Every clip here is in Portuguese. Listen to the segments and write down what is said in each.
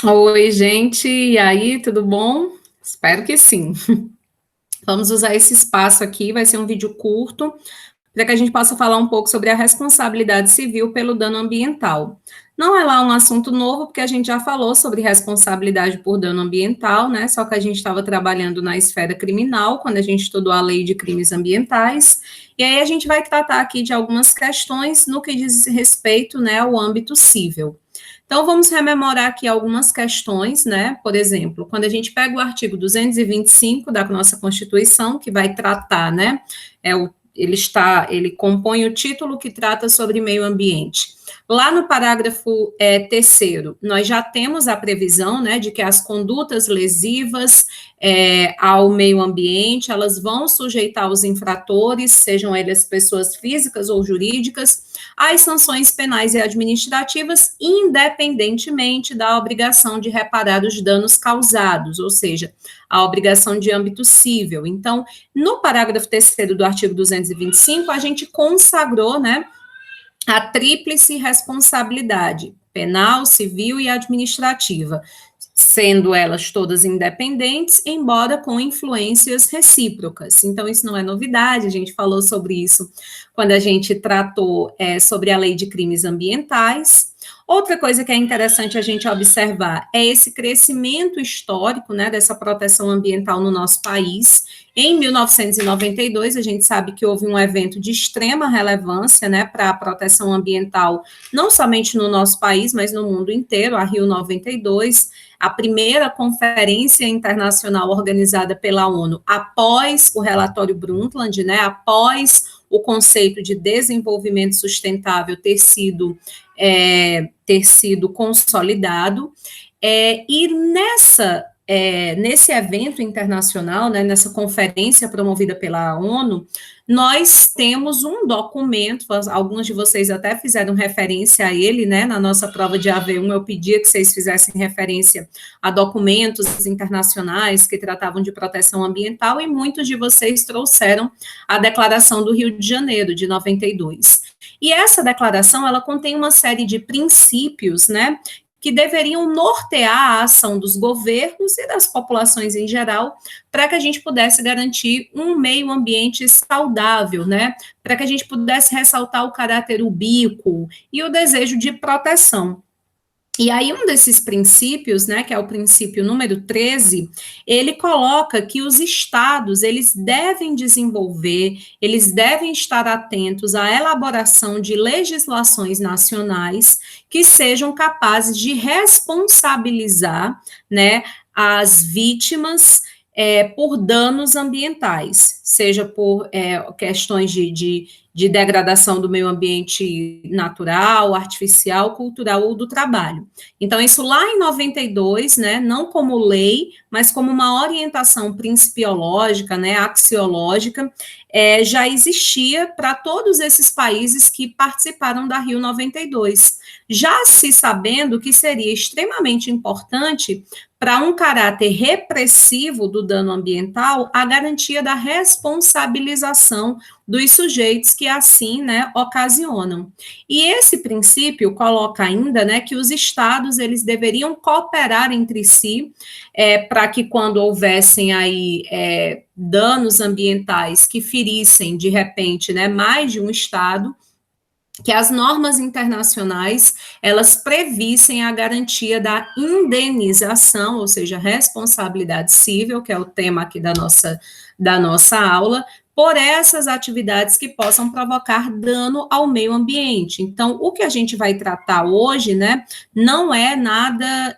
Oi, gente, e aí, tudo bom? Espero que sim. Vamos usar esse espaço aqui, vai ser um vídeo curto, para que a gente possa falar um pouco sobre a responsabilidade civil pelo dano ambiental. Não é lá um assunto novo, porque a gente já falou sobre responsabilidade por dano ambiental, né? Só que a gente estava trabalhando na esfera criminal, quando a gente estudou a lei de crimes ambientais, e aí a gente vai tratar aqui de algumas questões no que diz respeito, né, ao âmbito civil. Então, vamos rememorar aqui algumas questões, né? Por exemplo, quando a gente pega o artigo 225 da nossa Constituição, que vai tratar, né? Ele compõe o título que trata sobre meio ambiente. Lá no parágrafo terceiro, nós já temos a previsão, né, de que as condutas lesivas ao meio ambiente, elas vão sujeitar os infratores, sejam eles pessoas físicas ou jurídicas, às sanções penais e administrativas, independentemente da obrigação de reparar os danos causados, ou seja, a obrigação de âmbito cível. Então, no parágrafo terceiro do artigo 225, a gente consagrou, né, a tríplice responsabilidade, penal, civil e administrativa, sendo elas todas independentes, embora com influências recíprocas. Então, isso não é novidade, a gente falou sobre isso quando a gente tratou sobre a lei de crimes ambientais. Outra coisa que é interessante a gente observar é esse crescimento histórico, né, dessa proteção ambiental no nosso país. Em 1992, a gente sabe que houve um evento de extrema relevância, né, para a proteção ambiental, não somente no nosso país, mas no mundo inteiro, a Rio 92, a primeira conferência internacional organizada pela ONU após o relatório Brundtland, né, após o conceito de desenvolvimento sustentável ter sido consolidado, e nesse evento internacional, né, nessa conferência promovida pela ONU, nós temos um documento, alguns de vocês até fizeram referência a ele, né, na nossa prova de AV1, eu pedia que vocês fizessem referência a documentos internacionais que tratavam de proteção ambiental, e muitos de vocês trouxeram a Declaração do Rio de Janeiro, de 92. E essa declaração, ela contém uma série de princípios, né, que deveriam nortear a ação dos governos e das populações em geral, para que a gente pudesse garantir um meio ambiente saudável, né? Para que a gente pudesse ressaltar o caráter ubíquo e o desejo de proteção. E aí, um desses princípios, né, que é o princípio número 13, ele coloca que os estados, eles devem desenvolver, eles devem estar atentos à elaboração de legislações nacionais que sejam capazes de responsabilizar, né, as vítimas por danos ambientais, seja por questões de degradação do meio ambiente natural, artificial, cultural ou do trabalho. Então, isso lá em 92, né, não como lei, mas como uma orientação principiológica, né, axiológica, já existia para todos esses países que participaram da Rio 92, já se sabendo que seria extremamente importante para um caráter repressivo do dano ambiental, a garantia da responsabilização dos sujeitos que assim, né, ocasionam. E esse princípio coloca ainda, né, que os estados, eles deveriam cooperar entre si, para que quando houvessem aí danos ambientais que ferissem, de repente, né, mais de um estado, que as normas internacionais, elas previssem a garantia da indenização, ou seja, responsabilidade civil, que é o tema aqui da nossa aula, por essas atividades que possam provocar dano ao meio ambiente. Então, o que a gente vai tratar hoje, né, não é nada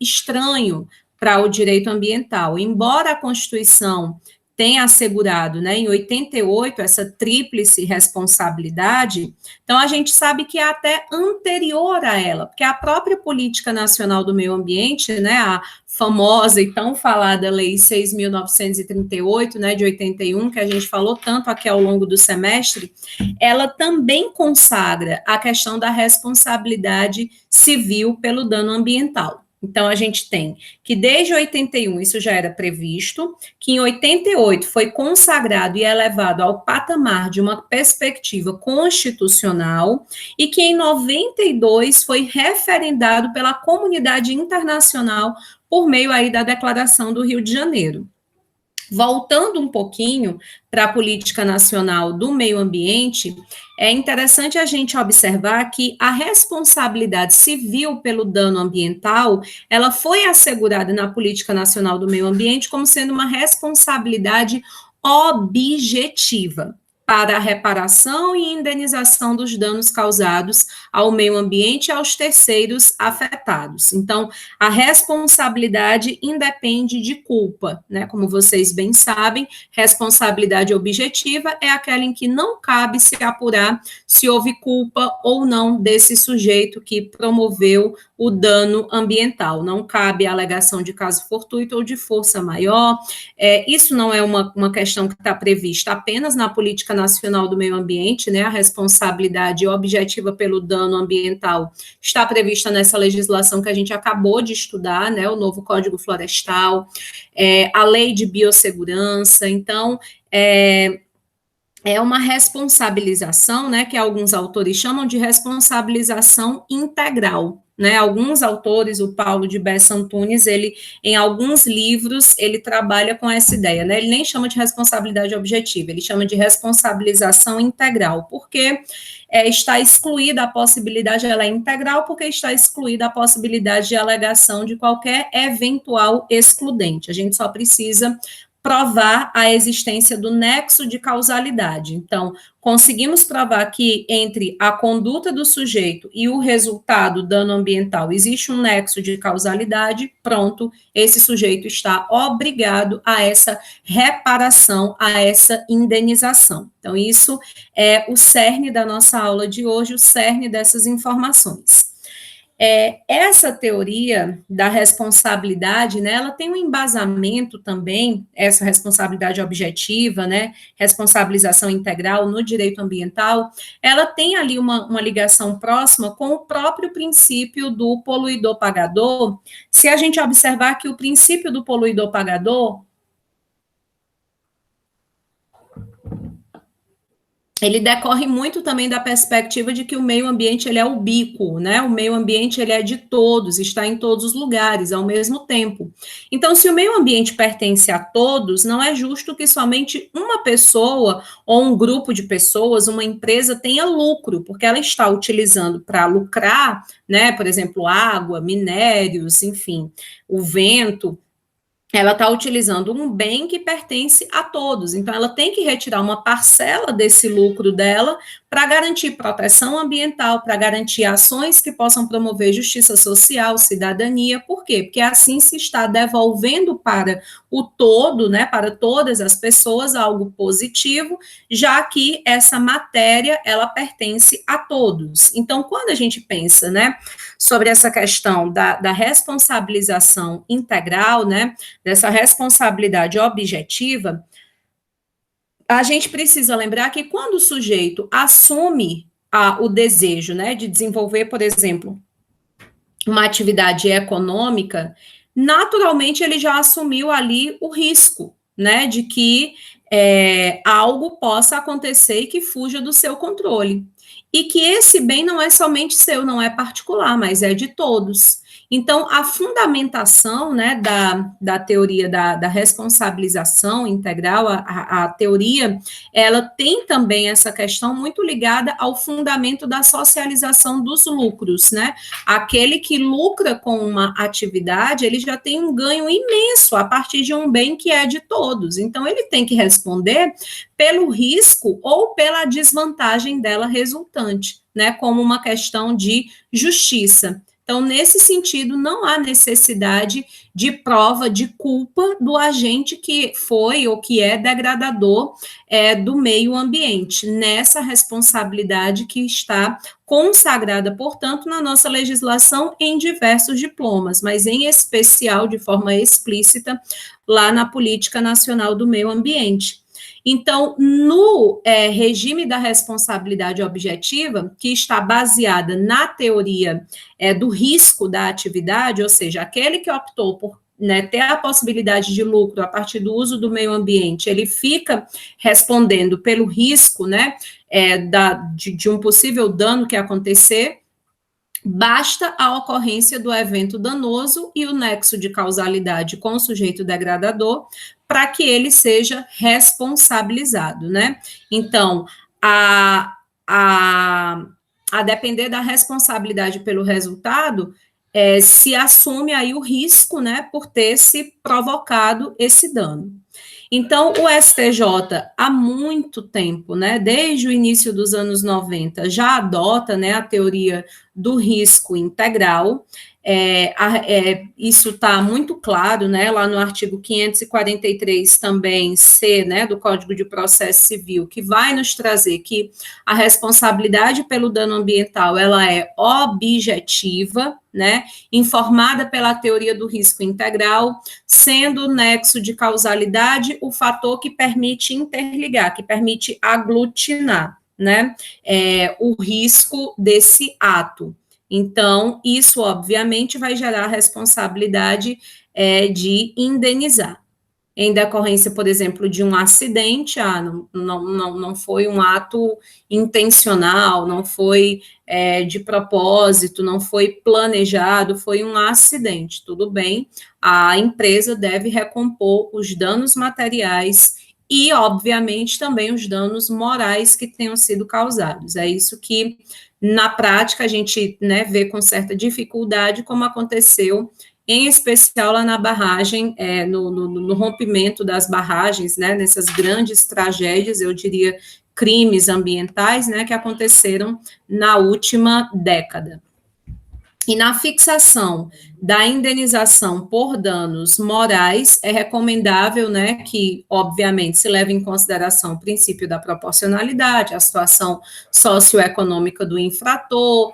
estranho para o direito ambiental. Embora a Constituição tenha assegurado, né, em 88, essa tríplice responsabilidade, então a gente sabe que é até anterior a ela, porque a própria Política Nacional do Meio Ambiente, né, a famosa e tão falada Lei 6.938, né, de 81, que a gente falou tanto aqui ao longo do semestre, ela também consagra a questão da responsabilidade civil pelo dano ambiental. Então, a gente tem que desde 81 isso já era previsto, que em 88 foi consagrado e elevado ao patamar de uma perspectiva constitucional e que em 92 foi referendado pela comunidade internacional por meio aí da Declaração do Rio de Janeiro. Voltando um pouquinho para a política nacional do meio ambiente, é interessante a gente observar que a responsabilidade civil pelo dano ambiental, ela foi assegurada na política nacional do meio ambiente como sendo uma responsabilidade objetiva para a reparação e indenização dos danos causados ao meio ambiente e aos terceiros afetados. Então, a responsabilidade independe de culpa, né? Como vocês bem sabem, responsabilidade objetiva é aquela em que não cabe se apurar se houve culpa ou não desse sujeito que promoveu o dano ambiental. Não cabe a alegação de caso fortuito ou de força maior. Isso não é uma questão que está prevista apenas na política nacional do meio ambiente, né? A responsabilidade objetiva pelo dano ambiental está prevista nessa legislação que a gente acabou de estudar, né? O novo Código Florestal, a Lei de Biossegurança. Então, é uma responsabilização, né, que alguns autores chamam de responsabilização integral, né? Alguns autores, o Paulo de Bessa Antunes, ele, em alguns livros, ele trabalha com essa ideia, né? Ele nem chama de responsabilidade objetiva, ele chama de responsabilização integral, porque está excluída a possibilidade, ela é integral, porque está excluída a possibilidade de alegação de qualquer eventual excludente. A gente só precisa provar a existência do nexo de causalidade. Então, conseguimos provar que entre a conduta do sujeito e o resultado dano ambiental existe um nexo de causalidade, pronto, esse sujeito está obrigado a essa reparação, a essa indenização. Então, isso é o cerne da nossa aula de hoje, o cerne dessas informações. Essa teoria da responsabilidade, né, ela tem um embasamento também, essa responsabilidade objetiva, né, responsabilização integral no direito ambiental, ela tem ali uma ligação próxima com o próprio princípio do poluidor-pagador. Se a gente observar que o princípio do poluidor-pagador, ele decorre muito também da perspectiva de que o meio ambiente ele é ubíquo, né? O meio ambiente ele é de todos, está em todos os lugares ao mesmo tempo. Então, se o meio ambiente pertence a todos, não é justo que somente uma pessoa ou um grupo de pessoas, uma empresa tenha lucro, porque ela está utilizando para lucrar, né? Por exemplo, água, minérios, enfim, o vento. Ela está utilizando um bem que pertence a todos, então ela tem que retirar uma parcela desse lucro dela para garantir proteção ambiental, para garantir ações que possam promover justiça social, cidadania. Por quê? Porque assim se está devolvendo para o todo, né, para todas as pessoas, algo positivo, já que essa matéria, ela pertence a todos. Então, quando a gente pensa, né, sobre essa questão da responsabilização integral, né, dessa responsabilidade objetiva, a gente precisa lembrar que quando o sujeito assume o desejo, né, de desenvolver, por exemplo, uma atividade econômica, naturalmente ele já assumiu ali o risco, né, de que algo possa acontecer e que fuja do seu controle. E que esse bem não é somente seu, não é particular, mas é de todos. Então, a fundamentação, né, da teoria da responsabilização integral, a teoria, ela tem também essa questão muito ligada ao fundamento da socialização dos lucros, né? Aquele que lucra com uma atividade, ele já tem um ganho imenso a partir de um bem que é de todos. Então, ele tem que responder pelo risco ou pela desvantagem dela resultante, né? Como uma questão de justiça. Então, nesse sentido, não há necessidade de prova de culpa do agente que foi ou que é degradador do meio ambiente, nessa responsabilidade que está consagrada, portanto, na nossa legislação em diversos diplomas, mas em especial, de forma explícita, lá na Política Nacional do Meio Ambiente. Então, no regime da responsabilidade objetiva, que está baseada na teoria do risco da atividade, ou seja, aquele que optou por ter a possibilidade de lucro a partir do uso do meio ambiente, ele fica respondendo pelo risco, de um possível dano que acontecer. Basta a ocorrência do evento danoso e o nexo de causalidade com o sujeito degradador para que ele seja responsabilizado, né? Então, a depender da responsabilidade pelo resultado, se assume aí o risco, né, por ter se provocado esse dano. Então, o STJ, há muito tempo, né, desde o início dos anos 90, já adota, né, a teoria do risco integral. Isso está muito claro, né, lá no artigo 543 também, C, né, do Código de Processo Civil, que vai nos trazer que a responsabilidade pelo dano ambiental, ela é objetiva, né, informada pela teoria do risco integral, sendo o nexo de causalidade o fator que permite interligar, que permite aglutinar, né, o risco desse ato. Então, isso, obviamente, vai gerar a responsabilidade de indenizar. Em decorrência, por exemplo, de um acidente, não foi um ato intencional, não foi de propósito, não foi planejado, foi um acidente, tudo bem, a empresa deve recompor os danos materiais e, obviamente, também os danos morais que tenham sido causados. É isso que, na prática, a gente vê com certa dificuldade, como aconteceu em especial lá na barragem, no rompimento das barragens, né, nessas grandes tragédias, eu diria, crimes ambientais, né, que aconteceram na última década. E na fixação da indenização por danos morais, é recomendável, né, que, obviamente, se leve em consideração o princípio da proporcionalidade, a situação socioeconômica do infrator,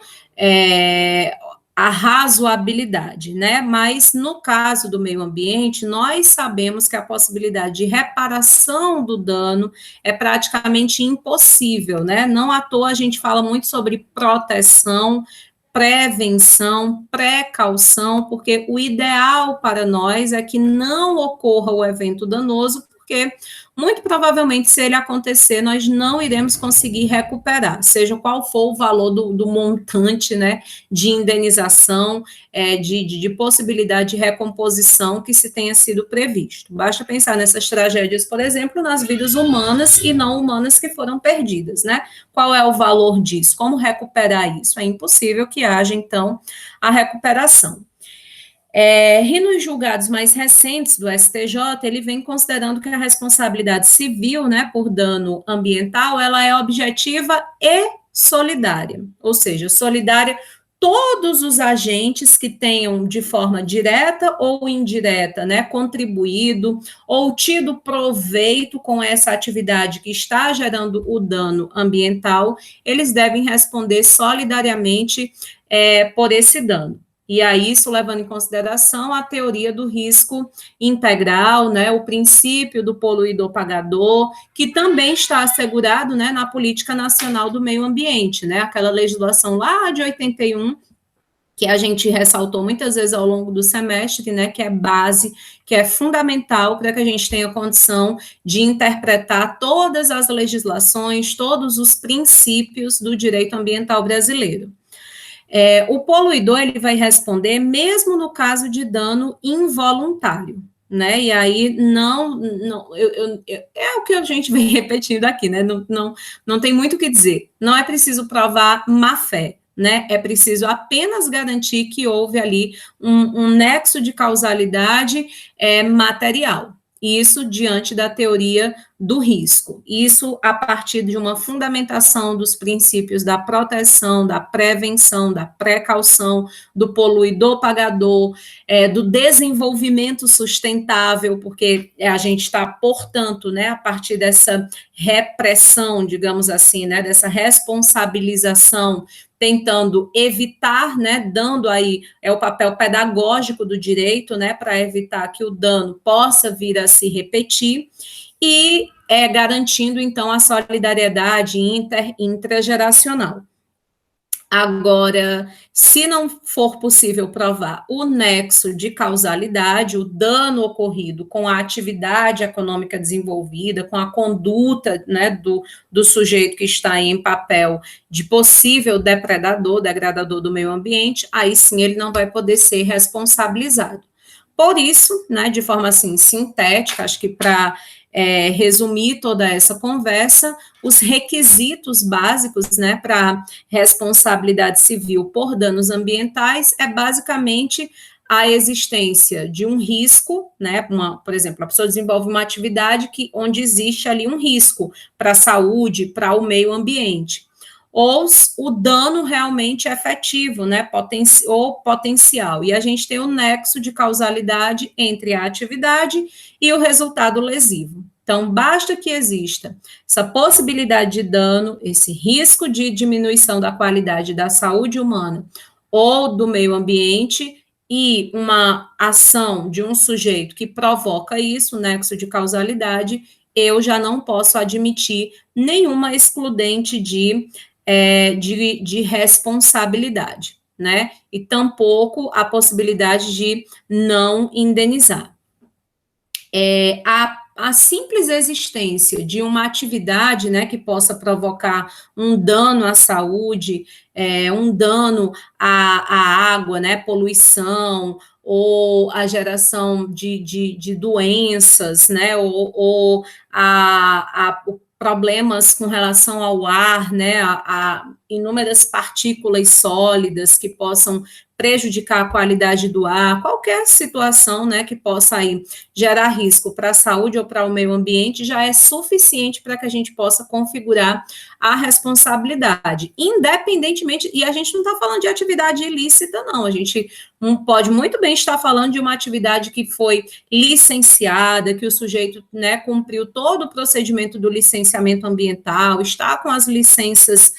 a razoabilidade, né? Mas no caso do meio ambiente, nós sabemos que a possibilidade de reparação do dano é praticamente impossível, né? Não à toa a gente fala muito sobre proteção, prevenção, precaução, porque o ideal para nós é que não ocorra o evento danoso, porque muito provavelmente, se ele acontecer, nós não iremos conseguir recuperar, seja qual for o valor do montante, né, de indenização, de possibilidade de recomposição que se tenha sido previsto. Basta pensar nessas tragédias, por exemplo, nas vidas humanas e não humanas que foram perdidas, né? Qual é o valor disso? Como recuperar isso? É impossível que haja, então, a recuperação. E nos julgados mais recentes do STJ, ele vem considerando que a responsabilidade civil, né, por dano ambiental, ela é objetiva e solidária, ou seja, solidária todos os agentes que tenham de forma direta ou indireta, né, contribuído ou tido proveito com essa atividade que está gerando o dano ambiental, eles devem responder solidariamente por esse dano. E aí, isso levando em consideração a teoria do risco integral, né, o princípio do poluidor-pagador, que também está assegurado, né, na Política Nacional do Meio Ambiente, né, aquela legislação lá de 81, que a gente ressaltou muitas vezes ao longo do semestre, né, que é base, que é fundamental para que a gente tenha condição de interpretar todas as legislações, todos os princípios do direito ambiental brasileiro. O poluidor, ele vai responder mesmo no caso de dano involuntário, né, e aí é o que a gente vem repetindo aqui, né, não tem muito o que dizer, não é preciso provar má-fé, né, é preciso apenas garantir que houve ali um nexo de causalidade material. Isso diante da teoria do risco. Isso a partir de uma fundamentação dos princípios da proteção, da prevenção, da precaução, do poluidor-pagador, do desenvolvimento sustentável, porque a gente está, portanto, né, a partir dessa repressão, digamos assim, né, dessa responsabilização, tentando evitar, né, dando aí o papel pedagógico do direito, né, para evitar que o dano possa vir a se repetir, e garantindo, então, a solidariedade intrageracional. Agora, se não for possível provar o nexo de causalidade, o dano ocorrido com a atividade econômica desenvolvida, com a conduta, né, do sujeito que está em papel de possível depredador, degradador do meio ambiente, aí sim ele não vai poder ser responsabilizado. Por isso, né, de forma assim sintética, acho que para resumir toda essa conversa, os requisitos básicos, né, para responsabilidade civil por danos ambientais é basicamente a existência de um risco, né, por exemplo, a pessoa desenvolve uma atividade onde existe ali um risco para a saúde, para o meio ambiente, ou o dano realmente efetivo, né, ou potencial, e a gente tem o nexo de causalidade entre a atividade e o resultado lesivo. Então, basta que exista essa possibilidade de dano, esse risco de diminuição da qualidade da saúde humana ou do meio ambiente e uma ação de um sujeito que provoca isso, nexo de causalidade, eu já não posso admitir nenhuma excludente de responsabilidade, né? E tampouco a possibilidade de não indenizar. A simples existência de uma atividade, né, que possa provocar um dano à saúde, um dano à água, né, poluição, ou a geração de doenças, né, ou problemas com relação ao ar, né, a inúmeras partículas sólidas que possam prejudicar a qualidade do ar, qualquer situação, né, que possa aí gerar risco para a saúde ou para o meio ambiente, já é suficiente para que a gente possa configurar a responsabilidade, independentemente, e a gente não está falando de atividade ilícita, não, a gente pode muito bem estar falando de uma atividade que foi licenciada, que o sujeito, né, cumpriu todo o procedimento do licenciamento ambiental, está com as licenças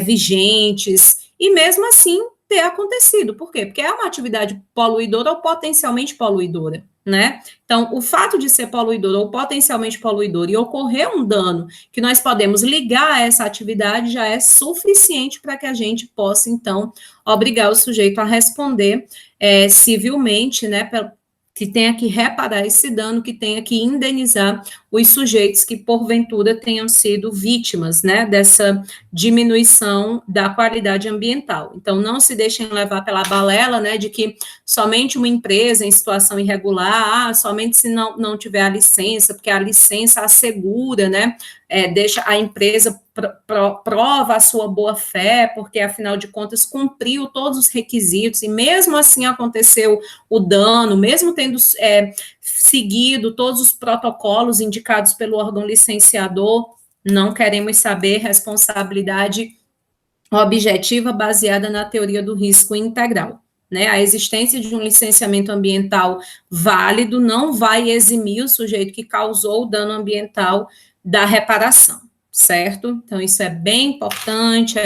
vigentes, e mesmo assim ter acontecido. Por quê? Porque é uma atividade poluidora ou potencialmente poluidora, né? Então, o fato de ser poluidor ou potencialmente poluidor e ocorrer um dano que nós podemos ligar a essa atividade já é suficiente para que a gente possa, então, obrigar o sujeito a responder civilmente, né, que tenha que reparar esse dano, que tenha que indenizar os sujeitos que, porventura, tenham sido vítimas, né, dessa diminuição da qualidade ambiental. Então, não se deixem levar pela balela, né, de que somente uma empresa em situação irregular, somente se não tiver a licença, porque a licença assegura, né, deixa a empresa prova a sua boa-fé, porque, afinal de contas, cumpriu todos os requisitos, e mesmo assim aconteceu o dano, mesmo tendo seguido todos os protocolos indicados pelo órgão licenciador, não queremos saber responsabilidade objetiva baseada na teoria do risco integral. Né, a existência de um licenciamento ambiental válido não vai eximir o sujeito que causou o dano ambiental da reparação, certo? Então, isso é bem importante,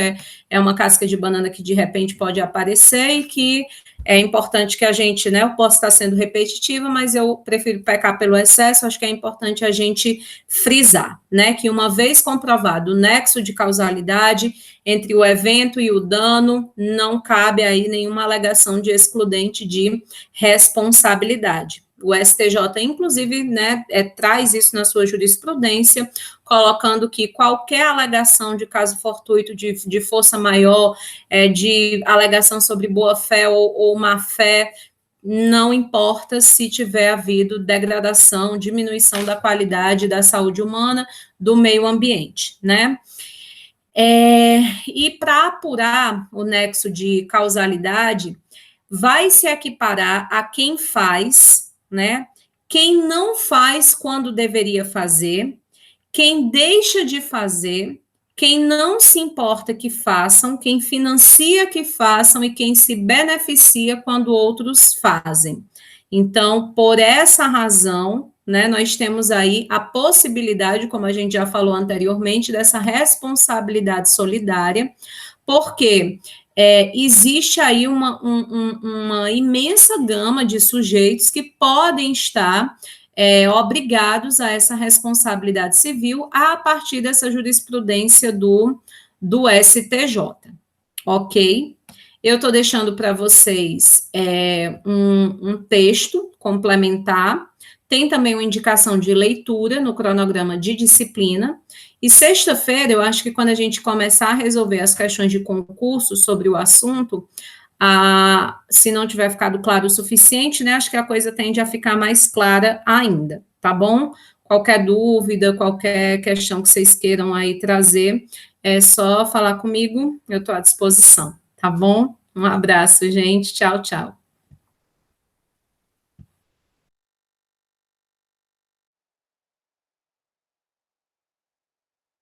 é uma casca de banana que, de repente, pode aparecer e que é importante que a gente, né, eu posso estar sendo repetitiva, mas eu prefiro pecar pelo excesso, acho que é importante a gente frisar, né, que uma vez comprovado o nexo de causalidade entre o evento e o dano, não cabe aí nenhuma alegação de excludente de responsabilidade. O STJ, inclusive, né, traz isso na sua jurisprudência, colocando que qualquer alegação de caso fortuito de força maior, de alegação sobre boa-fé ou má-fé, não importa se tiver havido degradação, diminuição da qualidade da saúde humana, do meio ambiente, né? E para apurar o nexo de causalidade, vai se equiparar a quem faz, né? Quem não faz quando deveria fazer, quem deixa de fazer, quem não se importa que façam, quem financia que façam e quem se beneficia quando outros fazem. Então, por essa razão, né, nós temos aí a possibilidade, como a gente já falou anteriormente, dessa responsabilidade solidária, porque existe aí uma imensa gama de sujeitos que podem estar obrigados a essa responsabilidade civil a partir dessa jurisprudência do STJ, ok? Eu estou deixando para vocês um texto complementar, tem também uma indicação de leitura no cronograma de disciplina, e sexta-feira, eu acho que quando a gente começar a resolver as questões de concurso sobre o assunto, se não tiver ficado claro o suficiente, né, acho que a coisa tende a ficar mais clara ainda, tá bom? Qualquer dúvida, qualquer questão que vocês queiram aí trazer, é só falar comigo, eu estou à disposição, tá bom? Um abraço, gente, tchau, tchau.